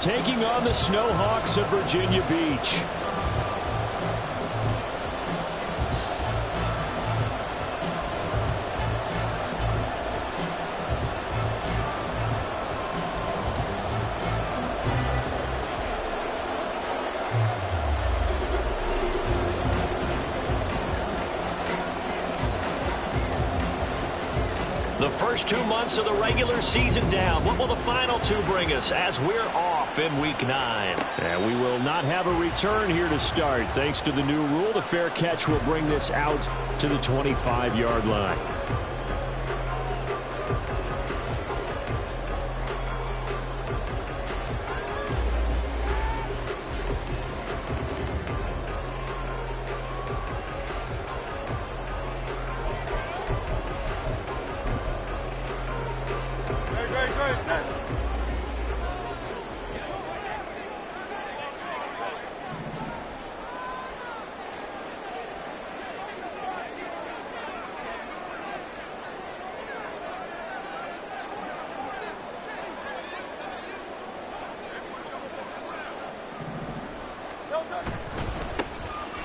taking on the Snowhawks of Virginia Beach. The first 2 months of the regular season down. What will the final two bring us as we're off in Week 9? And we will not have a return here to start. Thanks to the new rule, the fair catch will bring this out to the 25-yard line.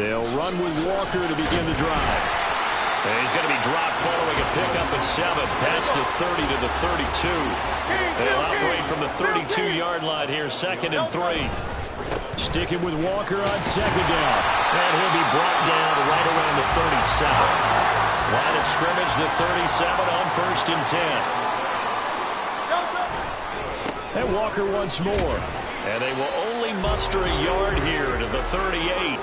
They'll run with Walker to begin the drive. And he's going to be dropped following a pickup at 7. Past the 30 to the 32. They'll operate from the 32-yard line here, 2nd and 3. Sticking with Walker on 2nd down. And he'll be brought down right around the 37. Line of scrimmage, the 37 on 1st and 10. And Walker once more. And they will only muster a yard here to the 38.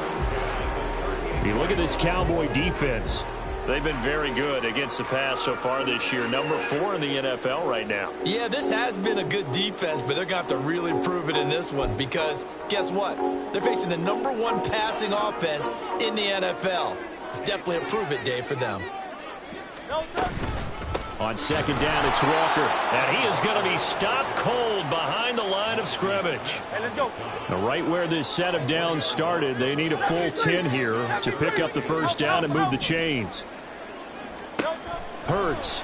You look at this Cowboy defense. They've been very good against the pass so far this year. Number 4 in the NFL right now. Yeah, this has been a good defense, but they're going to have to really prove it in this one because guess what? They're facing the number 1 passing offense in the NFL. It's definitely a prove it day for them. On 2nd down, it's Walker. And he is going to be stopped cold behind the line of scrimmage. Hey, let's go. Now, right where this set of downs started, they need a full 10 here to pick up the first down and move the chains. Hurts.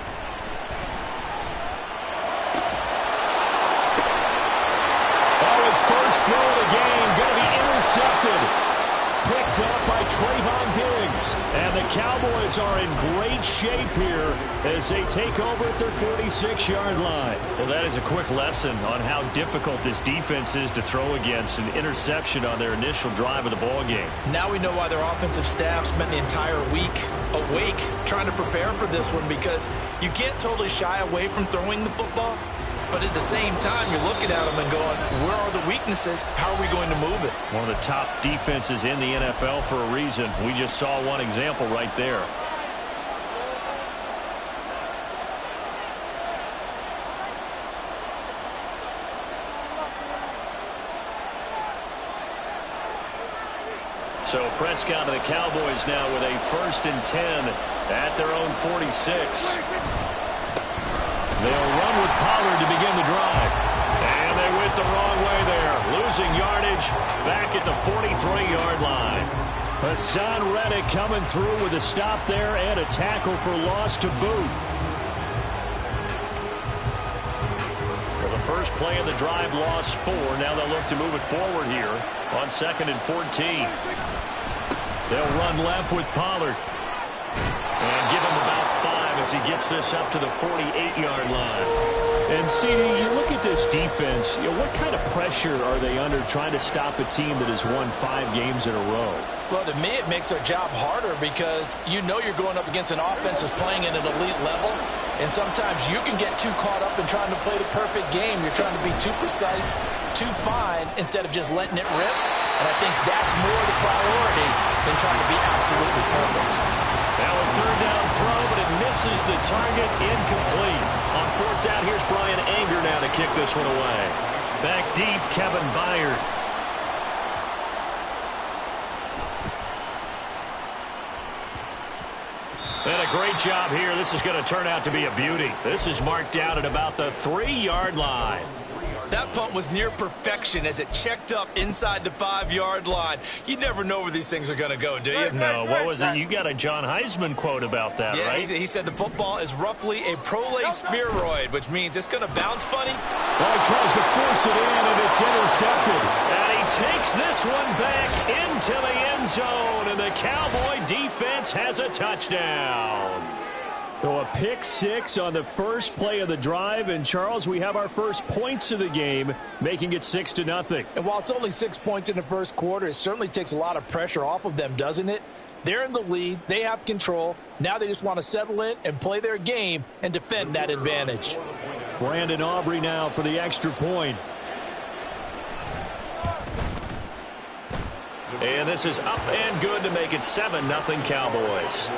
Oh, his first throw of the game going to be intercepted. Picked up by Trayvon Diggs. And the Cowboys are in great shape here as they take over at their 46-yard line. Well, that is a quick lesson on how difficult this defense is to throw against. An interception on their initial drive of the ball game. Now we know why their offensive staff spent the entire week awake trying to prepare for this one because you can't totally shy away from throwing the football. But at the same time, you're looking at them and going, where are the weaknesses? How are we going to move it? One of the top defenses in the NFL for a reason. We just saw one example right there. So Prescott and the Cowboys now with a 1st and 10 at their own 46. They'll run with Pollard to begin the drive. And they went the wrong way there. Losing yardage back at the 43-yard line. Hassan Reddick coming through with a stop there and a tackle for loss to boot. Well, the first play of the drive lost 4. Now they'll look to move it forward here on 2nd and 14. They'll run left with Pollard. And give him about 5 as he gets this up to the 48-yard line. And, CD, you look at this defense, what kind of pressure are they under trying to stop a team that has won 5 games in a row? Well, to me, it makes their job harder because you know you're going up against an offense that's playing at an elite level, and sometimes you can get too caught up in trying to play the perfect game. You're trying to be too precise, too fine, instead of just letting it rip. And I think that's more the priority than trying to be absolutely perfect. Now a 3rd down throw, but it misses the target, incomplete. On 4th down, here's Brian Anger now to kick this one away. Back deep, Kevin Byard. And a great job here. This is going to turn out to be a beauty. This is marked out at about the 3-yard line. That punt was near perfection as it checked up inside the 5-yard line. You never know where these things are going to go, do you? No, what was it? You got a John Heisman quote about that, yeah, right? He said the football is roughly a prolate spheroid, which means it's going to bounce funny. Well, he tries to force it in, and it's intercepted. And he takes this one back into the end zone, and the Cowboy defense has a touchdown. So a pick six on the first play of the drive, and Charles, we have our first points of the game, making it 6-0. And while it's only 6 points in the first quarter, it certainly takes a lot of pressure off of them, doesn't it? They're in the lead. They have control. Now they just want to settle in and play their game and defend that advantage. Brandon Aubrey now for the extra point. And this is up and good to make it 7-0 Cowboys.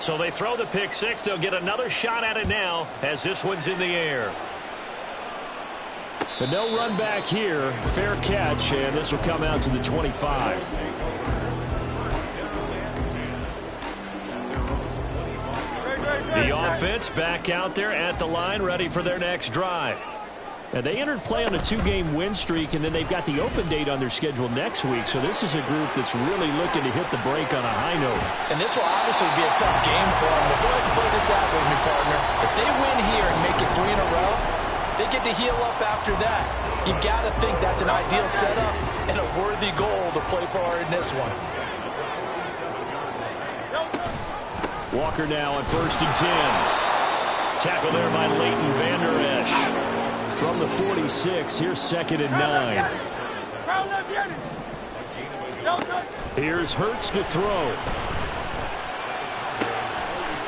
So they throw the pick six. They'll get another shot at it now as this one's in the air. But no run back here. Fair catch, and this will come out to the 25. The offense back out there at the line, ready for their next drive. And they entered play on a 2-game win streak, and then they've got the open date on their schedule next week. So this is a group that's really looking to hit the break on a high note. And this will obviously be a tough game for them. But go ahead and play this out with me, partner. If they win here and make it 3 in a row, they get to heal up after that. You got to think that's an ideal setup and a worthy goal to play for in this one. Walker now on 1st and 10. Tackle there by Leighton Vander Esch. From the 46, here's 2nd and 9. Here's Hurts to throw.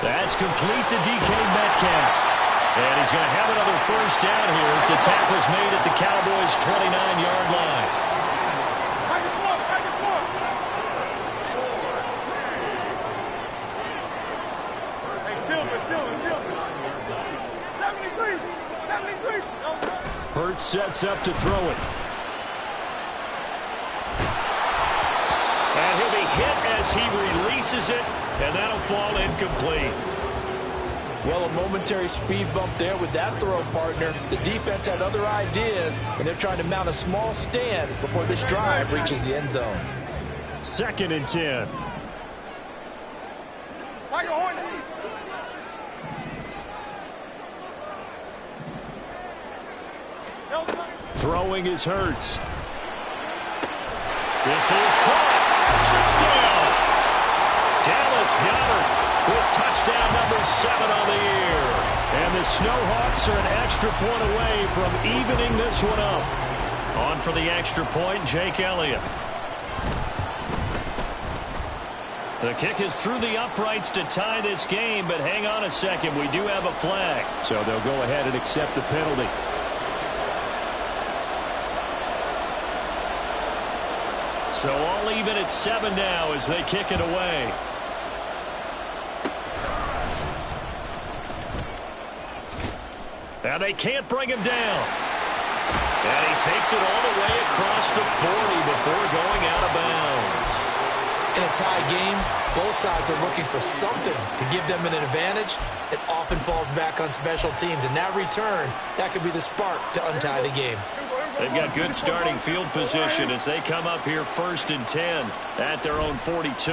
That's complete to DK Metcalf. And he's going to have another first down here as the tackle's made at the Cowboys' 29-yard line. Hurts sets up to throw it. And he'll be hit as he releases it, and that'll fall incomplete. Well, a momentary speed bump there with that throw, partner. The defense had other ideas, and they're trying to mount a small stand before this drive reaches the end zone. 2nd and 10. Throwing is Hurts. This is caught. Touchdown. Dallas Goedert with touchdown number 7 on the year. And the Snowhawks are an extra point away from evening this one up. On for the extra point, Jake Elliott. The kick is through the uprights to tie this game, but hang on a second. We do have a flag. So they'll go ahead and accept the penalty. So all even at 7 now as they kick it away. And they can't bring him down. And he takes it all the way across the 40 before going out of bounds. In a tie game, both sides are looking for something to give them an advantage. It often falls back on special teams. And that return, that could be the spark to untie the game. They've got good starting field position as they come up here 1st and 10 at their own 42.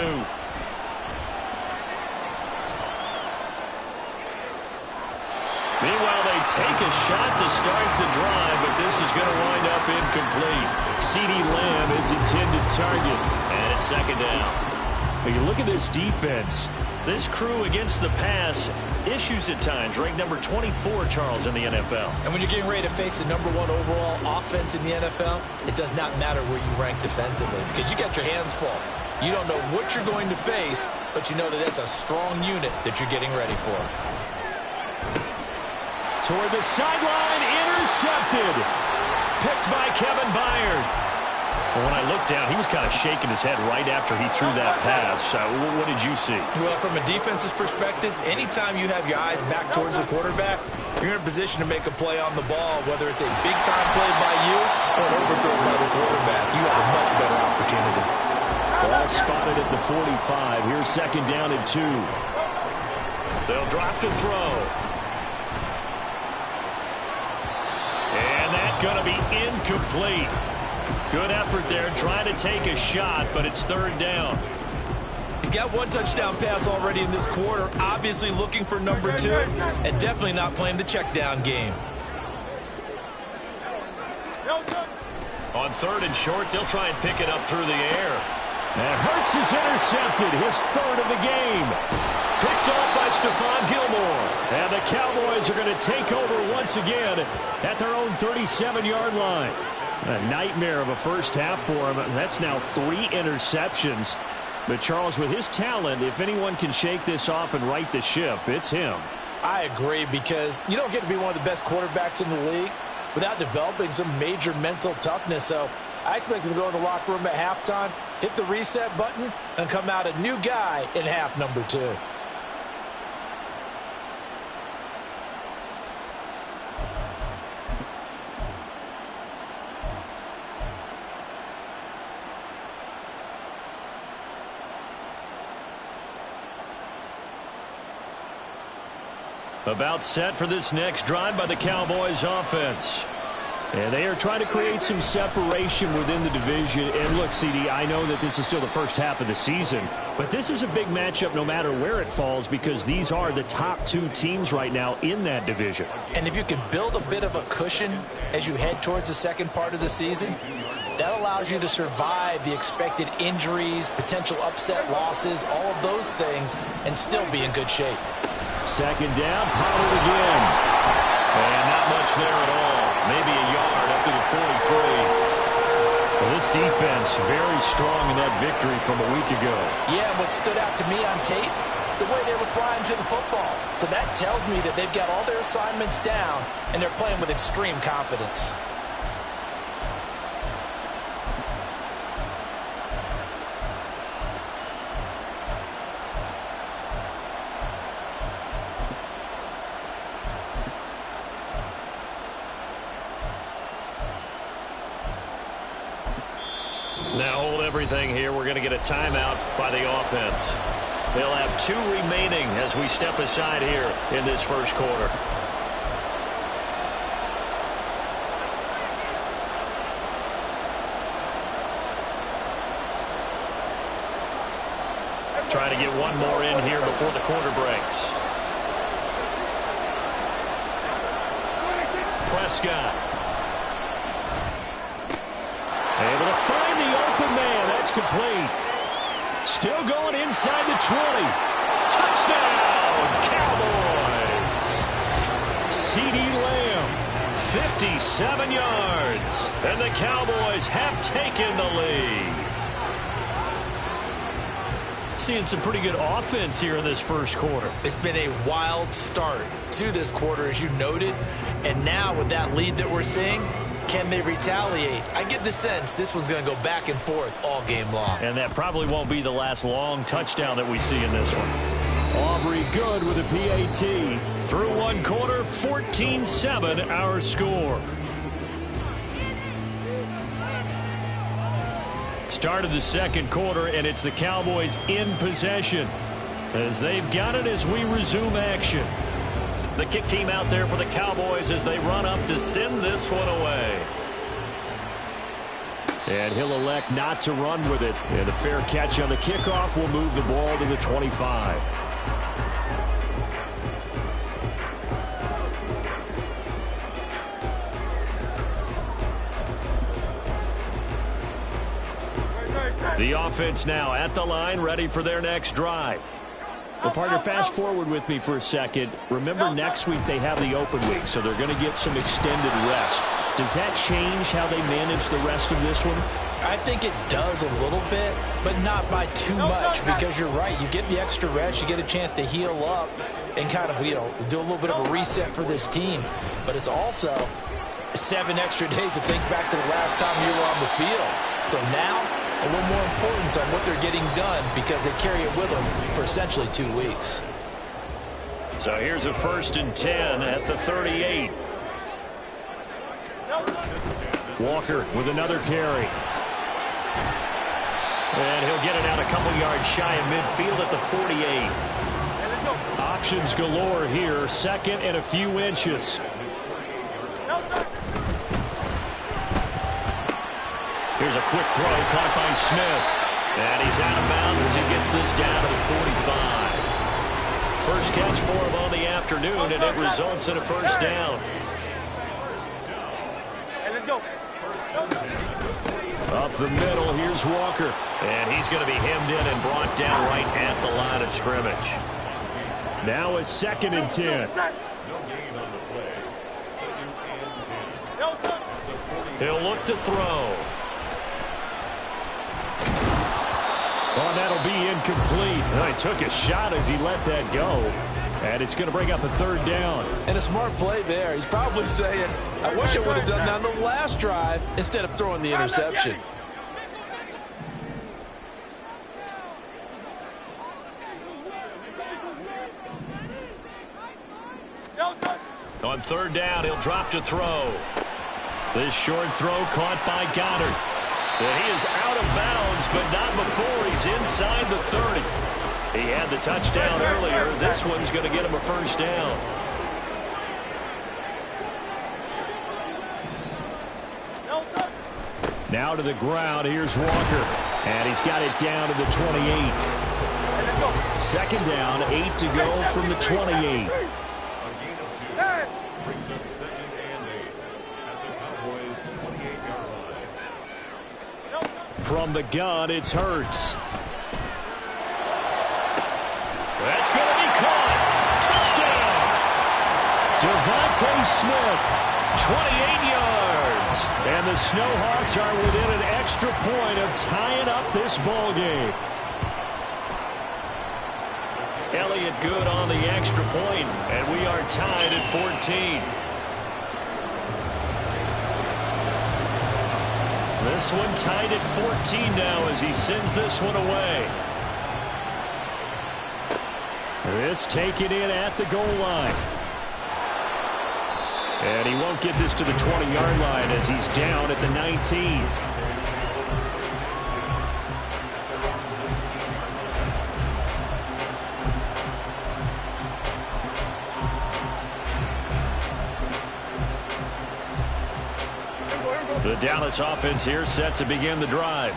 Meanwhile, they take a shot to start the drive, but this is going to wind up incomplete. CeeDee Lamb is intended target. And it's 2nd down. But you look at this defense. This crew against the pass, issues at times, ranked number 24, Charles, in the NFL. And when you're getting ready to face the number 1 overall offense in the NFL, it does not matter where you rank defensively because you got your hands full. You don't know what you're going to face, but you know that that's a strong unit that you're getting ready for. Toward the sideline, intercepted. Picked by Kevin Byard. Well, when I looked down, he was kind of shaking his head right after he threw that pass. What did you see? Well, from a defense's perspective, anytime you have your eyes back towards the quarterback, you're in a position to make a play on the ball, whether it's a big-time play by you or an overthrow by the quarterback. You have a much better opportunity. Ball spotted at the 45. Here's second down and 2. They'll drop to throw. And that's going to be incomplete. Good effort there trying to take a shot, but it's third down. He's got one touchdown pass already in this quarter, obviously looking for number 2, and definitely not playing the check down game. On third and short, they'll try and pick it up through the air. And Hurts is intercepted, his third of the game. Picked off by Stephon Gilmore. And the Cowboys are going to take over once again at their own 37-yard line. A nightmare of a first half for him. That's now 3 interceptions. But Charles, with his talent, if anyone can shake this off and right the ship, it's him. I agree, because you don't get to be one of the best quarterbacks in the league without developing some major mental toughness. So I expect him to go in the locker room at halftime, hit the reset button, and come out a new guy in half number 2. About set for this next drive by the Cowboys offense. And they are trying to create some separation within the division. And look, CD, I know that this is still the first half of the season, but this is a big matchup no matter where it falls, because these are the top 2 teams right now in that division. And if you can build a bit of a cushion as you head towards the second part of the season, that allows you to survive the expected injuries, potential upset losses, all of those things, and still be in good shape. Second down, Pollard again. And not much there at all. Maybe a yard up to the 43. Well, this defense very strong in that victory from a week ago. Yeah, and what stood out to me on tape, the way they were flying to the football. So that tells me that they've got all their assignments down, and they're playing with extreme confidence. Now hold everything here. We're going to get a timeout by the offense. They'll have 2 remaining as we step aside here in this first quarter. Try to get one more in here before the quarter breaks. Prescott. Able to find the open man. That's complete. Still going inside the 20. Touchdown, Cowboys. CeeDee Lamb, 57 yards. And the Cowboys have taken the lead. Seeing some pretty good offense here in this first quarter. It's been a wild start to this quarter, as you noted. And now with that lead that we're seeing, can they retaliate? I get the sense this one's going to go back and forth all game long. And that probably won't be the last long touchdown that we see in this one. Aubrey good with a PAT. Through one quarter, 14-7 our score. Start of the second quarter, and it's the Cowboys in possession as they've got it as we resume action. The kick team out there for the Cowboys as they run up to send this one away. And he'll elect not to run with it. And a fair catch on the kickoff will move the ball to the 25. The offense now at the line, ready for their next drive. Well, partner, fast forward with me for a second. Remember, next week they have the open week, so they're going to get some extended rest. Does that change how they manage the rest of this one? I think it does a little bit, but not by too much, because you're right. You get the extra rest, you get a chance to heal up and kind of, do a little bit of a reset for this team. But it's also 7 extra days to think back to the last time you were on the field. So now, a little more importance on what they're getting done, because they carry it with them for essentially 2 weeks. So here's a 1st and 10 at the 38. Walker with another carry. And he'll get it out a couple yards shy of midfield at the 48. Options galore here. Second and a few inches. Here's a quick throw caught by Smith. And he's out of bounds as he gets this down to the 45. First catch for him on the afternoon, and it results in a first down. Up the middle, here's Walker. And he's going to be hemmed in and brought down right at the line of scrimmage. Now a 2nd and 10. He'll look to throw. Oh, that'll be incomplete. Well, he took a shot as he let that go. And it's going to bring up a 3rd down. And a smart play there. He's probably saying, I wish I would have done that on the last drive instead of throwing the interception. On 3rd down, he'll drop to throw. This short throw caught by Goddard. And he is out of bounds, but not before he's inside the 30. He had the touchdown earlier. This one's going to get him a first down. Now to the ground. Here's Walker. And he's got it down to the 28. 2nd down, 8 to go from the 28. Brings up 2nd and 8 at the Cowboys' 28-yard line. From the gun, it's Hurts. That's going to be caught. Touchdown. Devontae Smith. 28 yards. And the Snowhawks are within an extra point of tying up this ball game. Elliott good on the extra point, and we are tied at 14. This one tied at 14 now as he sends this one away. This taken in at the goal line. And he won't get this to the 20-yard line as he's down at the 19. The Dallas offense here set to begin the drive.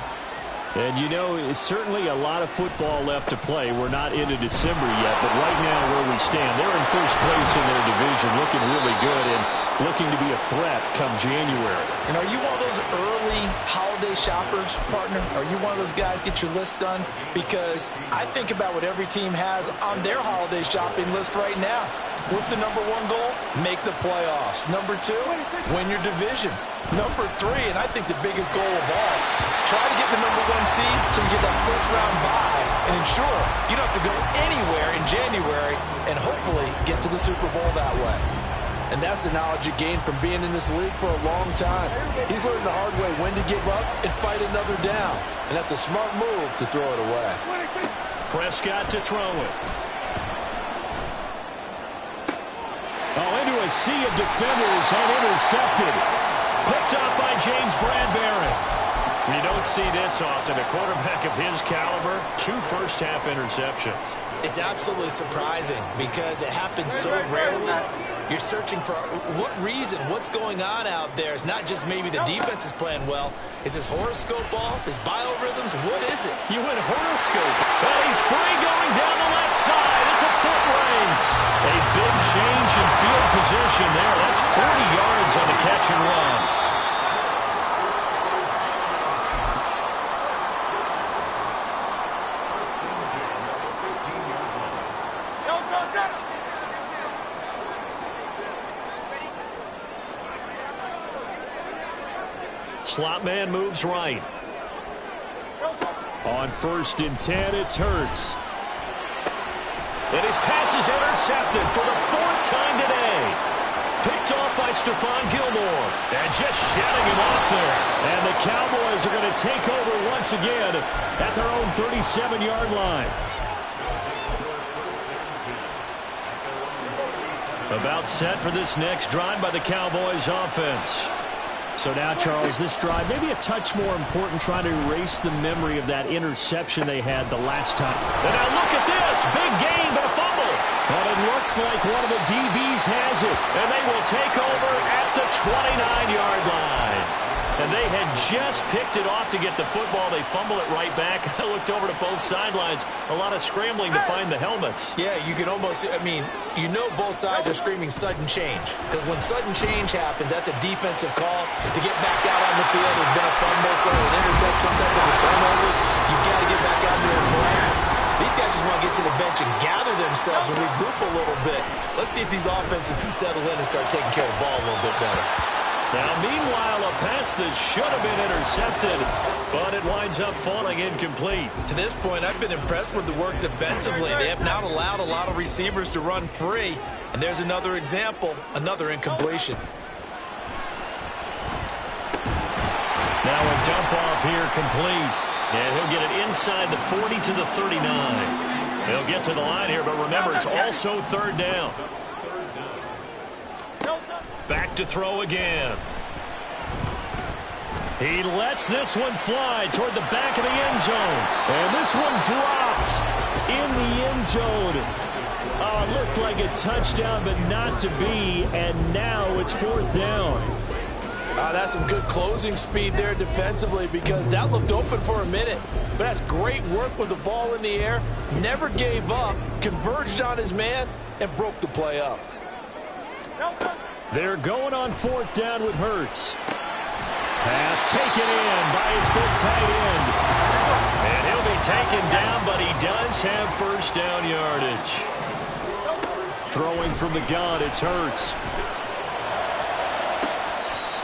And, you know, it's certainly a lot of football left to play. We're not into December yet, but right now where we stand, they're in first place in their division, looking really good and looking to be a threat come January. And are you one of those early holiday shoppers, partner? Are you one of those guys get your list done? Because I think about what every team has on their holiday shopping list right now. What's the number 1 goal? Make the playoffs. Number 2, win your division. Number 3, and I think the biggest goal of all, try to get the number 1 seed so you get that first-round bye and ensure you don't have to go anywhere in January and hopefully get to the Super Bowl that way. And that's the knowledge you gain from being in this league for a long time. He's learned the hard way when to give up and fight another down. And that's a smart move to throw it away. Prescott to throw it. Oh, into a sea of defenders and intercepted. Picked up by James Bradbury. You don't see this often. A quarterback of his caliber, 2 first-half interceptions. It's absolutely surprising because it happens so rarely. You're searching for what reason, what's going on out there. It's not just maybe the defense is playing well. Is his horoscope off? His biorhythms? What is it? You went horoscope. Well, he's free going down the left side. It's a foot race. A big change in field position there. That's 40 yards on the catch and run. Slot man moves right. On 1st and 10, it's Hurts. And his pass is intercepted for the 4th time today. Picked off by Stephon Gilmore. And just shutting him off there. And the Cowboys are going to take over once again at their own 37-yard line. About set for this next drive by the Cowboys offense. So now, Charles, this drive maybe a touch more important, trying to erase the memory of that interception they had the last time. And now look at this. Big gain, but a fumble. But it looks like one of the DBs has it. And they will take over at the 29-yard line. And they had just picked it off to get the football. They fumble it right back. I looked over to both sidelines. A lot of scrambling to find the helmets. Yeah, you can almost, I mean, you know both sides are screaming sudden change. Because when sudden change happens, that's a defensive call to get back out on the field. There's been a fumble, so an interception, some type of a turnover. You've got to get back out there and play. These guys just want to get to the bench and gather themselves and regroup a little bit. Let's see if these offenses can settle in and start taking care of the ball a little bit better. Now, meanwhile, a pass that should have been intercepted, but it winds up falling incomplete. To this point, I've been impressed with the work defensively. They have not allowed a lot of receivers to run free. And there's another example, another incompletion. Now a dump off here complete. And he'll get it inside the 40 to the 39. He'll get to the line here, but remember, it's also third down. Back to throw again. He lets this one fly toward the back of the end zone. And this one dropped in the end zone. Oh, it looked like a touchdown, but not to be. And now it's fourth down. That's some good closing speed there defensively, because that looked open for a minute. But that's great work with the ball in the air. Never gave up, converged on his man, and broke the play up. They're going on fourth down with Hurts. Pass taken in by his big tight end. And he'll be taken down, but he does have first down yardage. Throwing from the gun, it's Hurts.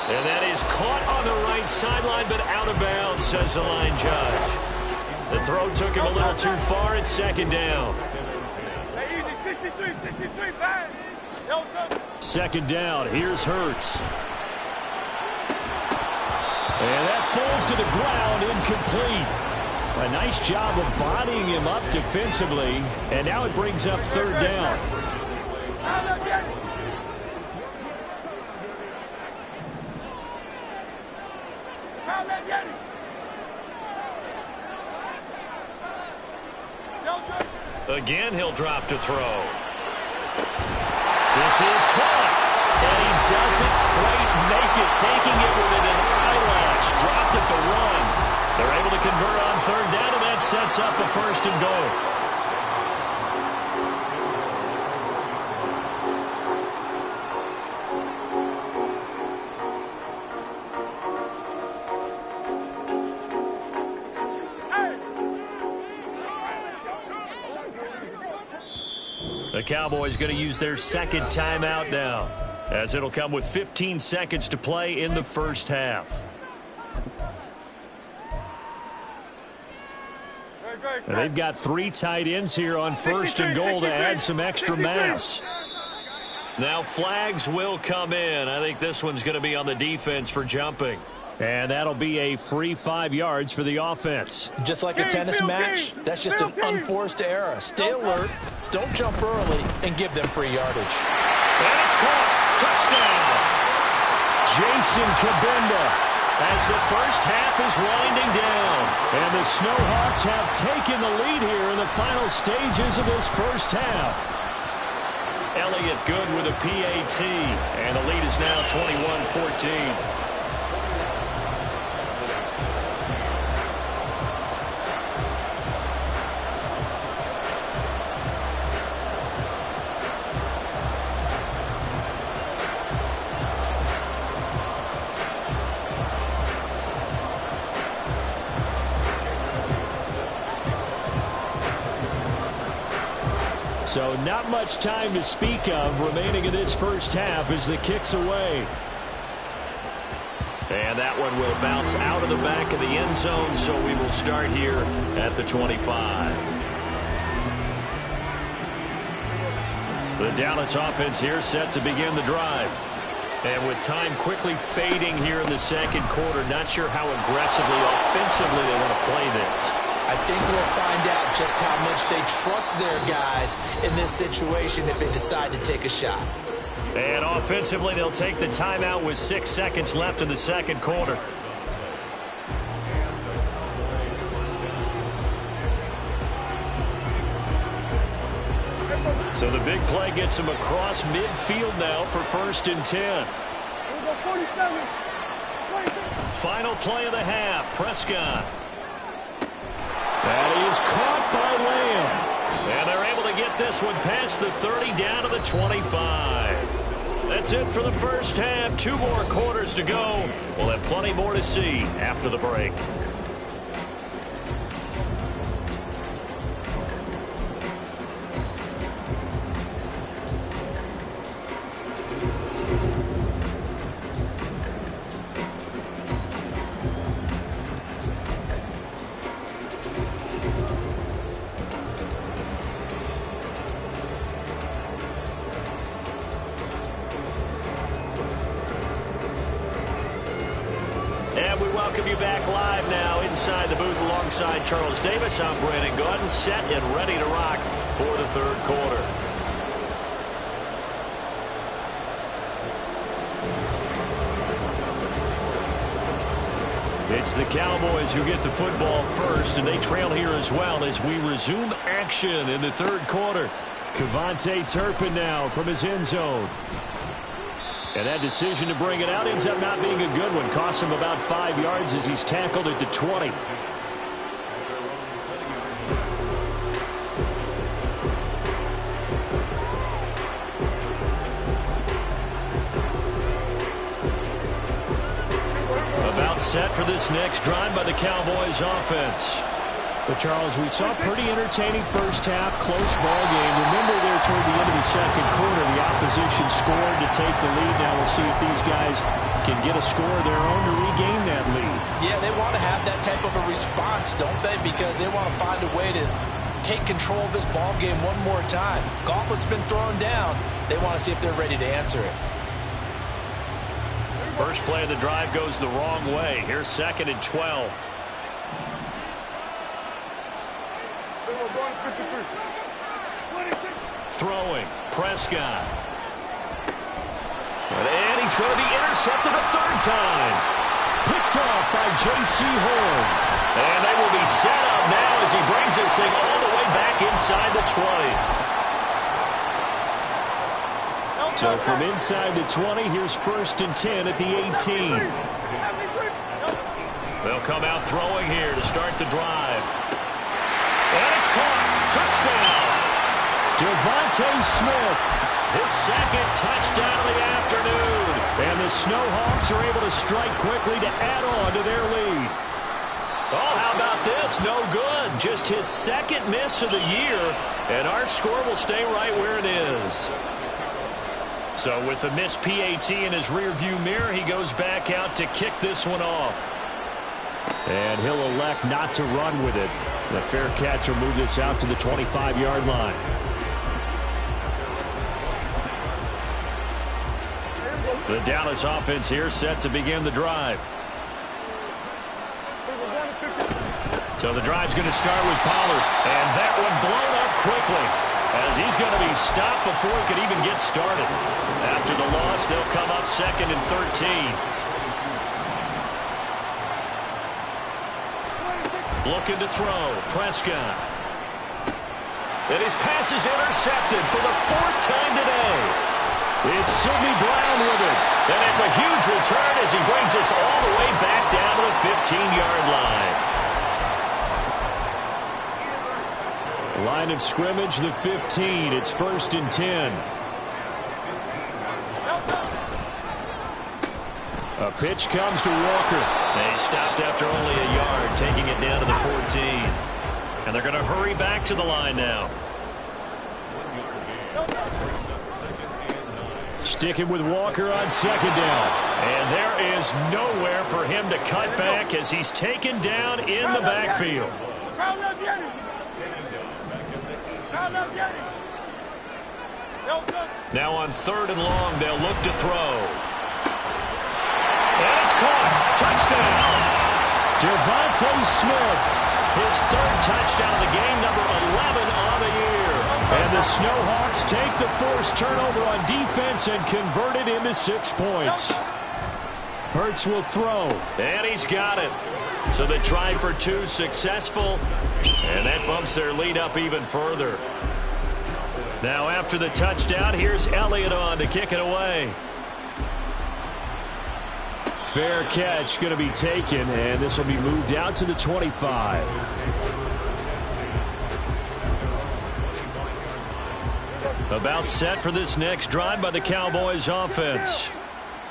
And that is caught on the right sideline, but out of bounds, says the line judge. The throw took him a little too far. It's second down. Second down. Here's Hurts. And that falls to the ground, incomplete. A nice job of bodying him up defensively. And now it brings up third down. Again, he'll drop to throw. This is caught. And he doesn't quite make it, taking it within an eyelash. Dropped at the one. They're able to convert on third down, and that sets up a first and goal. The Cowboys going to use their second timeout now, as it'll come with 15 seconds to play in the first half. And they've got three tight ends here on first and goal to add some extra mass. Now flags will come in. I think this one's going to be on the defense for jumping. And that'll be a free 5 yards for the offense. Just like a tennis match, that's just an unforced error. Stay alert, don't jump early, and give them free yardage. And it's caught. Touchdown. Jason Kabinda. As the first half is winding down. And the Snowhawks have taken the lead here in the final stages of this first half. Elliott good with a PAT. And the lead is now 21-14. So not much time to speak of remaining in this first half as the kick's away. And that one will bounce out of the back of the end zone, so we will start here at the 25. The Dallas offense here set to begin the drive. And with time quickly fading here in the second quarter, not sure how aggressively, offensively they want to play this. I think we'll find out just how much they trust their guys in this situation if they decide to take a shot. And offensively, they'll take the timeout with 6 seconds left in the second quarter. So the big play gets him across midfield now for 1st and 10. Final play of the half, Prescott. That is caught by Lamb. And they're able to get this one past the 30 down to the 25. That's it for the first half. 2 more quarters to go. We'll have plenty more to see after the break. Welcome you back live now inside the booth alongside Charles Davis. I'm Brandon Gaudin, set and ready to rock for the third quarter. It's the Cowboys who get the football first, and they trail here as well as we resume action in the third quarter. Kevontae Turpin now from his end zone. And that decision to bring it out ends up not being a good one. Costs him about 5 yards as he's tackled at the 20. About set for this next drive by the Cowboys offense. But, Charles, we saw a pretty entertaining first half, close ball game. Remember there toward the end of the second quarter, the opposition scored to take the lead. Now we'll see if these guys can get a score of their own to regain that lead. Yeah, they want to have that type of a response, don't they? Because they want to find a way to take control of this ball game one more time. Gauntlet's been thrown down. They want to see if they're ready to answer it. First play of the drive goes the wrong way. Here's 2nd and 12. Throwing, Prescott. And he's going to be intercepted a 3rd time. Picked off by J.C. Horn. And they will be set up now as he brings this thing all the way back inside the 20. So from inside the 20, here's 1st and 10 at the 18. They'll come out throwing here to start the drive. And it's caught. Touchdown. Devontae Smith. His 2nd touchdown of the afternoon. And the Snowhawks are able to strike quickly to add on to their lead. Oh, how about this? No good. Just his 2nd miss of the year. And our score will stay right where it is. So with the missed PAT in his rearview mirror, he goes back out to kick this one off. And he'll elect not to run with it. The fair catch will move this out to the 25-yard line. The Dallas offense here set to begin the drive. So the drive's going to start with Pollard. And that one blown up quickly as he's going to be stopped before he could even get started. After the loss, they'll come up 2nd and 13. Looking to throw. Prescott. And his pass is intercepted for the 4th time today. It's Sidney Brown with it. And it's a huge return as he brings us all the way back down to the 15-yard line. Line of scrimmage, the 15. It's 1st and 10. A pitch comes to Walker. They stopped after only a yard, taking it down to the 14. And they're going to hurry back to the line now. Sticking with Walker on 2nd down. And there is nowhere for him to cut back as he's taken down in the backfield. Now on 3rd and long, they'll look to throw. And it's caught. Touchdown. Devontae Smith. His 3rd touchdown of the game, number 11 on the year. And the Snowhawks take the forced turnover on defense and convert it into 6 points. Hurts will throw. And he's got it. So they tried for 2, successful. And that bumps their lead up even further. Now after the touchdown, here's Elliott on to kick it away. Fair catch going to be taken, and this will be moved out to the 25. About set for this next drive by the Cowboys offense.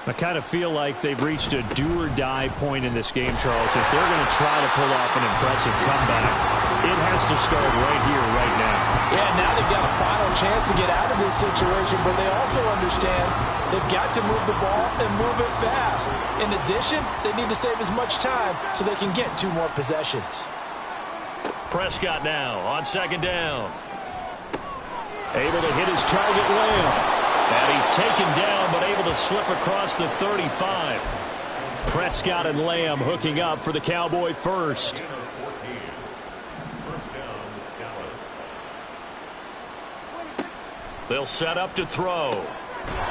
I kind of feel like they've reached a do-or-die point in this game, Charles. If they're going to try to pull off an impressive comeback, it has to start right here, right now. Yeah, now they've got a final chance to get out of this situation, but they also understand they've got to move the ball and move it fast. In addition, they need to save as much time so they can get 2 more possessions. Prescott now on second down. Able to hit his target, Lamb. And he's taken down, but able to slip across the 35. Prescott and Lamb hooking up for the Cowboy first. They'll set up to throw.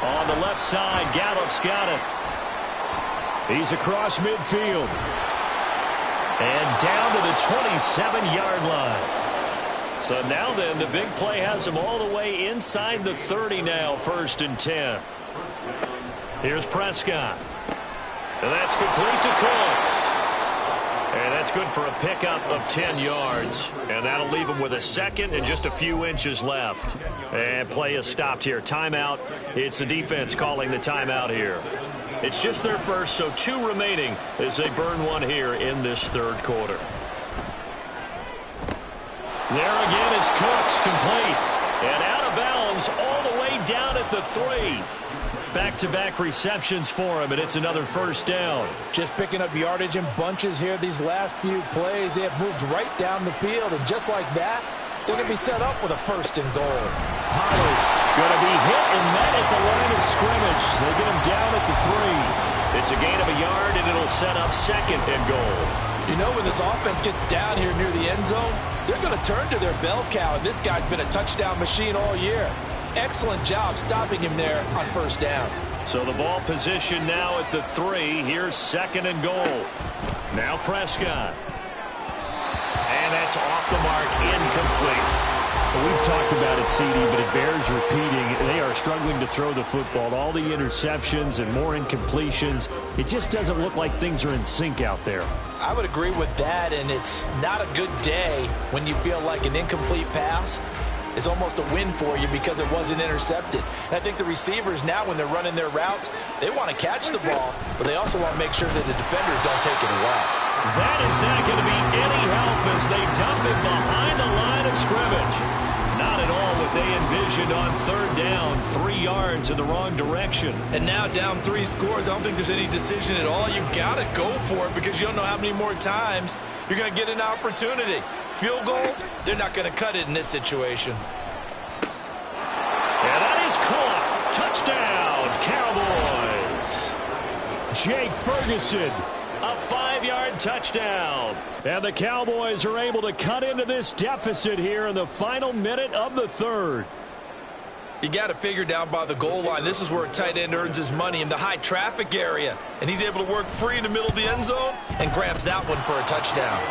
On the left side, Gallup's got it. He's across midfield. And down to the 27-yard line. So now then, the big play has him all the way inside the 30 now, 1st and 10. Here's Prescott. And that's complete to Cooks. And that's good for a pickup of 10 yards. And that'll leave him with a second and just a few inches left. And play is stopped here. Timeout. It's the defense calling the timeout here. It's just their first, so 2 remaining as they burn 1 here in this 3rd quarter. There again is Cooks, complete. And out of bounds all the way down at the 3. Back-to-back receptions for him, and it's another 1st down. Just picking up yardage in bunches here these last few plays. They have moved right down the field, and just like that, they're going to be set up with a 1st and goal. Pollard going to be hit and met at the line of scrimmage. They get him down at the 3. It's a gain of a yard, and it'll set up 2nd and goal. You know, when this offense gets down here near the end zone, they're going to turn to their bell cow, and this guy's been a touchdown machine all year. Excellent job stopping him there on 1st down. So the ball position now at the 3. Here's 2nd and goal. Now Prescott. And that's off the mark, incomplete. Well, we've talked about it, CD, but it bears repeating. They are struggling to throw the football. All the interceptions and more incompletions. It just doesn't look like things are in sync out there. I would agree with that, and it's not a good day when you feel like an incomplete pass is almost a win for you because it wasn't intercepted. And I think the receivers now, when they're running their routes, they want to catch the ball, but they also want to make sure that the defenders don't take it away. That is not going to be any help as they dump it behind the line of scrimmage. Not at all what they envisioned on 3rd down, 3 yards in the wrong direction. And now down 3 scores. I don't think there's any decision at all. You've got to go for it because you don't know how many more times you're going to get an opportunity. Field goals, they're not going to cut it in this situation. And that is caught. Touchdown, Cowboys. Jake Ferguson. A 5-yard touchdown. And the Cowboys are able to cut into this deficit here in the final minute of the 3rd. You got to figure down by the goal line. This is where a tight end earns his money, in the high traffic area. And he's able to work free in the middle of the end zone and grabs that one for a touchdown.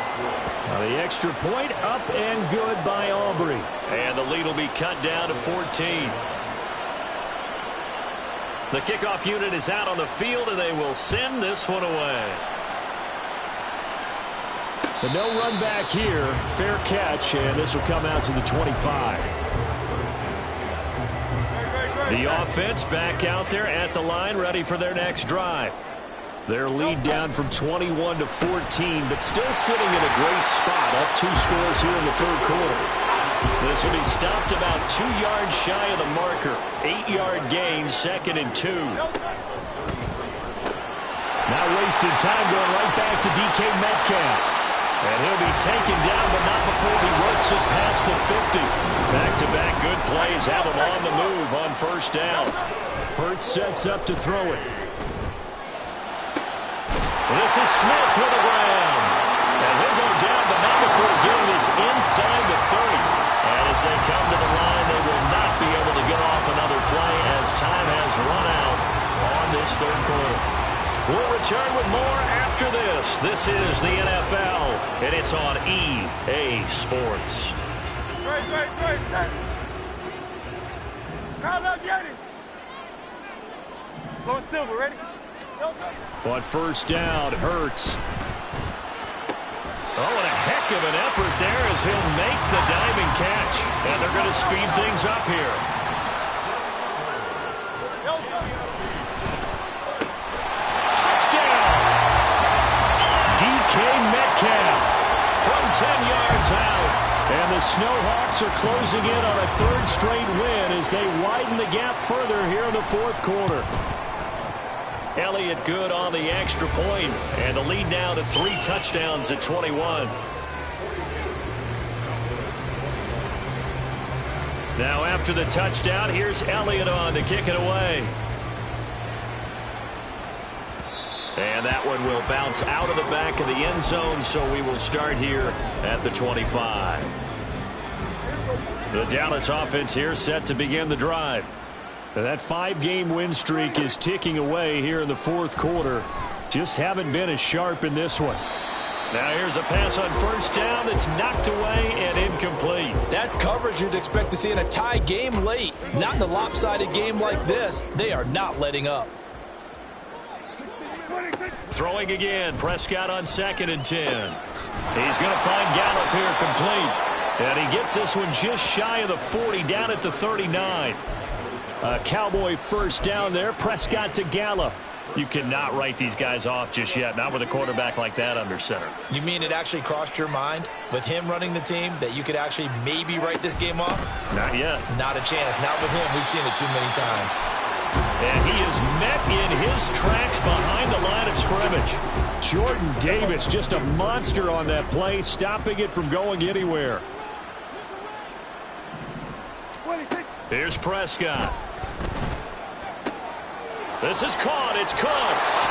Now the extra point up and good by Aubrey. And the lead will be cut down to 14. The kickoff unit is out on the field, and they will send this one away. But no run back here. Fair catch, and this will come out to the 25. The offense back out there at the line, ready for their next drive. Their lead down from 21 to 14, but still sitting in a great spot, up 2 scores here in the 3rd quarter. This will be stopped about 2 yards shy of the marker. 8-yard gain, 2nd and 2. Now wasted time, going right back to DK Metcalf. And he'll be taken down, but not before he works it past the 50. Back-to-back good plays have him on the move on 1st down. Hurts sets up to throw it. This is Smith to the ground. And he'll go down, but not before getting this inside the 30. And as they come to the line, they will not be able to get off another play as time has run out on this third quarter. We'll return with more after this. This is the NFL, and it's on EA Sports. Great. Call up, get it. Go Silver, ready? On first down, Hurts. Oh, and a heck of an effort there as he'll make the diving catch. And they're going to speed things up here. Touchdown! DK Metcalf from 10 yards out. And the Snowhawks are closing in on a third straight win as they widen the gap further here in the fourth quarter. Elliott good on the extra point, and the lead now to 3 touchdowns at 21. Now after the touchdown, here's Elliott on to kick it away. And that one will bounce out of the back of the end zone, so we will start here at the 25. The Dallas offense here set to begin the drive. And that 5-game win streak is ticking away here in the fourth quarter. Just haven't been as sharp in this one. Now here's a pass on first down that's knocked away and incomplete. That's coverage you'd expect to see in a tie game late. Not in a lopsided game like this. They are not letting up. Throwing again. Prescott on 2nd and 10. He's going to find Gallup here complete. And he gets this one just shy of the 40, down at the 39. A Cowboy first down there. Prescott to Gallup. You cannot write these guys off just yet, not with a quarterback like that under center. You mean it actually crossed your mind with him running the team that you could actually maybe write this game off? Not yet. Not a chance. Not with him. We've seen it too many times. And he is met in his tracks behind the line of scrimmage. Jordan Davis, just a monster on that play, stopping it from going anywhere. Here's Prescott. This is caught. It's Cooks.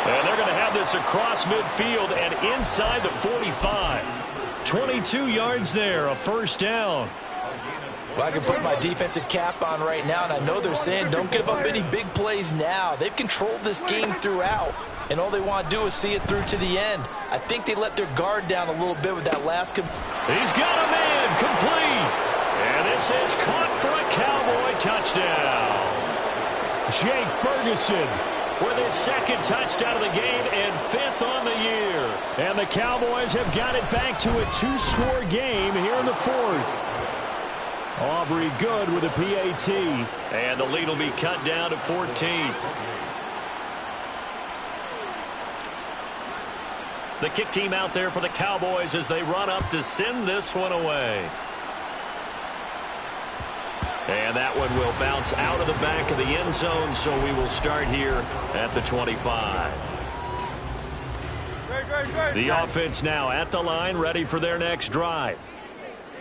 And they're going to have this across midfield and inside the 45. 22 yards there, a first down. Well, I can put my defensive cap on right now, and I know they're saying don't give up any big plays now. They've controlled this game throughout, and all they want to do is see it through to the end. I think they let their guard down a little bit with that last. He's got a man complete. And this is caught for a Cowboy touchdown. Jake Ferguson with his 2nd touchdown of the game and 5th on the year. And the Cowboys have got it back to a 2-score game here in the 4th. Aubrey good with a PAT. And the lead will be cut down to 14. The kick team out there for the Cowboys as they run up to send this one away. And that one will bounce out of the back of the end zone, so we will start here at the 25. The offense now at the line, ready for their next drive.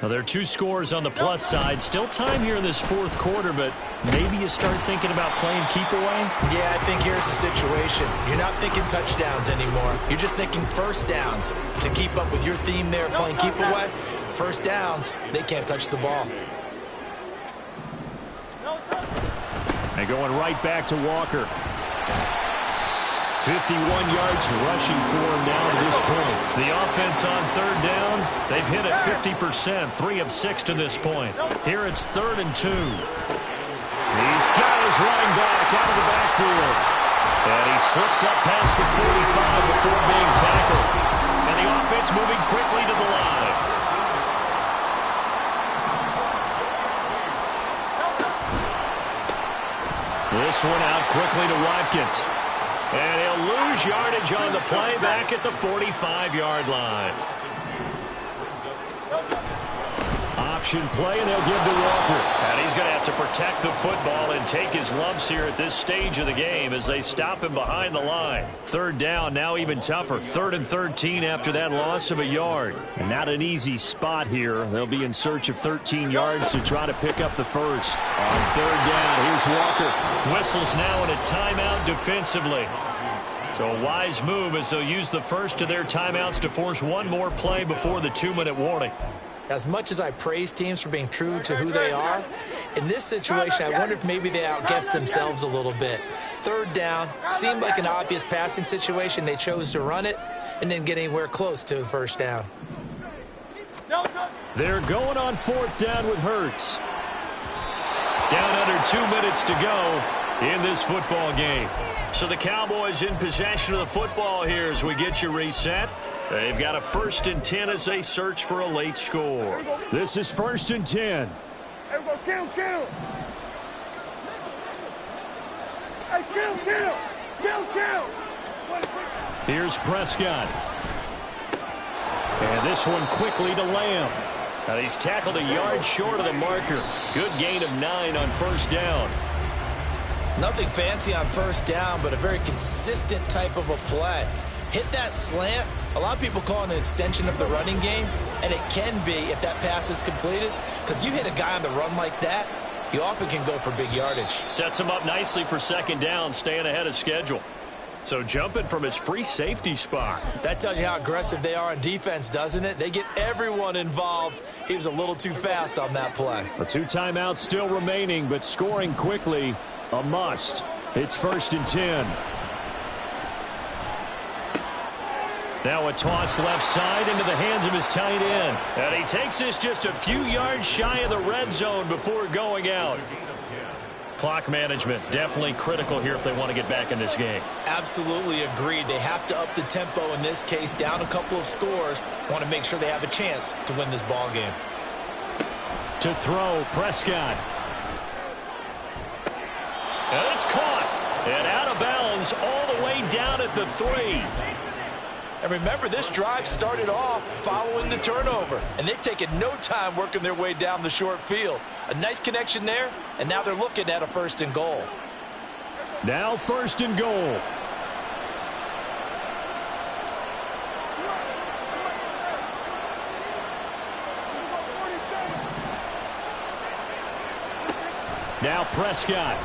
Now, there are 2 scores on the plus side. Still time here in this fourth quarter, but maybe you start thinking about playing keep away? Yeah, I think here's the situation. You're not thinking touchdowns anymore. You're just thinking first downs. To keep up with your theme there, playing keep away, first downs, they can't touch the ball. And going right back to Walker. 51 yards rushing for him now to this point. The offense on third down, they've hit it 50%, 3 of 6 to this point. Here it's 3rd and 2. He's got his running back out of the backfield. And he slips up past the 45 before being tackled. And the offense moving quickly to the line. This one out quickly to Watkins. And he'll lose yardage on the play back at the 45-yard line. Option play, and they'll give to Walker. And he's going to have to protect the football and take his lumps here at this stage of the game as they stop him behind the line. 3rd down, now even tougher. 3rd and 13 after that loss of a yard. And not an easy spot here. They'll be in search of 13 yards to try to pick up the first. On 3rd down, here's Walker. Whistles now in a timeout defensively. So a wise move as they'll use the first of their timeouts to force one more play before the 2-minute warning. As much as I praise teams for being true to who they are, in this situation, I wonder if maybe they outguessed themselves a little bit. Third down, seemed like an obvious passing situation. They chose to run it and didn't get anywhere close to the first down. They're going on fourth down with Hurts. Down under 2 minutes to go in this football game. So the Cowboys in possession of the football here as we get you reset. They've got a 1st and 10 as they search for a late score. This is 1st and 10. Hey, go kill. Hey, kill. Here's Prescott. And this one quickly to Lamb. Now he's tackled a yard short of the marker. Good gain of 9 on first down. Nothing fancy on first down, but a very consistent type of a play. Hit that slant. A lot of people call it an extension of the running game, and it can be if that pass is completed, because you hit a guy on the run like that, you often can go for big yardage. Sets him up nicely for second down, staying ahead of schedule. So jumping from his free safety spot. That tells you how aggressive they are on defense, doesn't it? They get everyone involved. He was a little too fast on that play. A 2 timeouts still remaining, but scoring quickly, a must. It's 1st and 10. Now a toss left side into the hands of his tight end. And he takes this just a few yards shy of the red zone before going out. Clock management definitely critical here if they want to get back in this game. Absolutely agreed. They have to up the tempo in this case, down a couple of scores. Want to make sure they have a chance to win this ball game. To throw, Prescott. And it's caught. And out of bounds all the way down at the 3. And remember, this drive started off following the turnover, and they've taken no time working their way down the short field. A nice connection there, and now they're looking at a 1st and goal. Now 1st and goal. Now Prescott.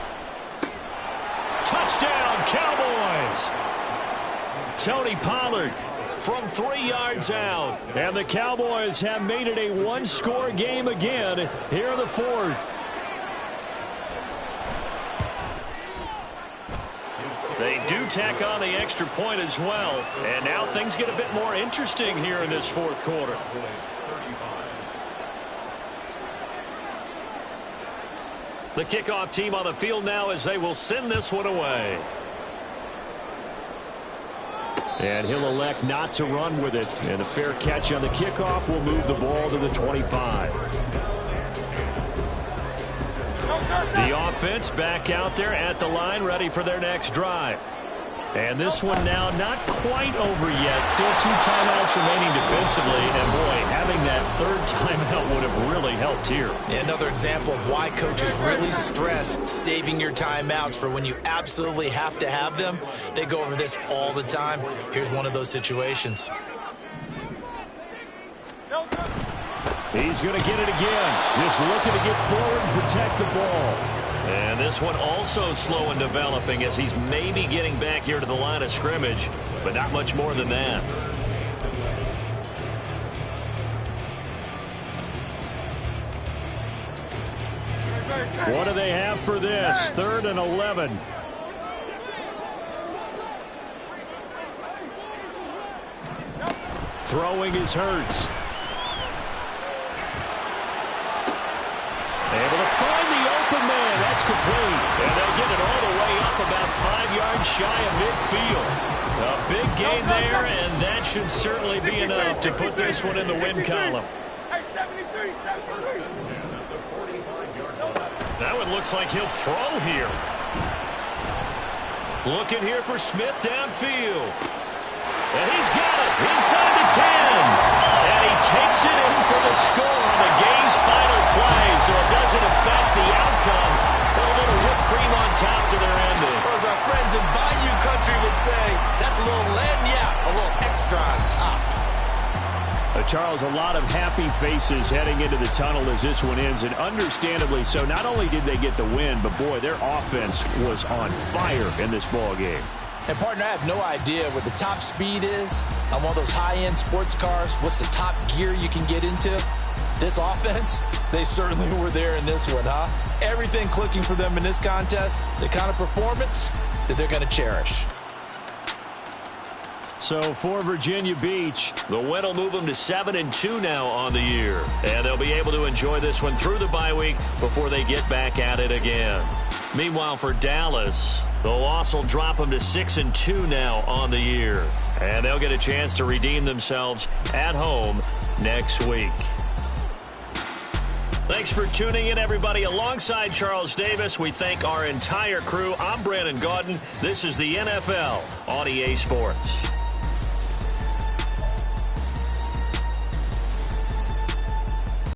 Touchdown, Cowboys! Tony Pollard from 3 yards out. And the Cowboys have made it a one-score game again here in the 4th. They do tack on the extra point as well. And now things get a bit more interesting here in this 4th quarter. The kickoff team on the field now as they will send this one away. And he'll elect not to run with it. And a fair catch on the kickoff will move the ball to the 25. The offense back out there at the line, ready for their next drive. And this one now not quite over yet. Still 2 timeouts remaining defensively. And, boy, having that 3rd timeout would have really helped here. Another example of why coaches really stress saving your timeouts for when you absolutely have to have them. They go over this all the time. Here's one of those situations. He's going to get it again. Just looking to get forward and protect the ball. And this one also slow in developing as he's maybe getting back here to the line of scrimmage, but not much more than that. What do they have for this? 3rd and 11. Throwing is Hurts. Able to find the open man. That's complete. And they'll get it all the way up about 5 yards shy of midfield. A big gain there, and that should certainly be enough to put this one in the win column. That one looks like he'll throw here. Looking here for Smith downfield. And he's got it inside the 10. And he takes it in for the score on the game's final play, so it doesn't affect the outcome. But a little whipped cream on top to their ending. Or as our friends in Bayou Country would say, that's a little lagniappe, a little extra on top. Charles, a lot of happy faces heading into the tunnel as this one ends, and understandably so. Not only did they get the win, but, boy, their offense was on fire in this ball game. And, partner, I have no idea what the top speed is on one of those high-end sports cars. What's the top gear you can get into? This offense, they certainly were there in this one, huh? Everything clicking for them in this contest, the kind of performance that they're going to cherish. So for Virginia Beach, the win will move them to 7-2 now on the year. And they'll be able to enjoy this one through the bye week before they get back at it again. Meanwhile, for Dallas, the loss will drop them to 6-2 now on the year. And they'll get a chance to redeem themselves at home next week. Thanks for tuning in, everybody. Alongside Charles Davis, we thank our entire crew. I'm Brandon Gaudin. This is the NFL on EA Sports.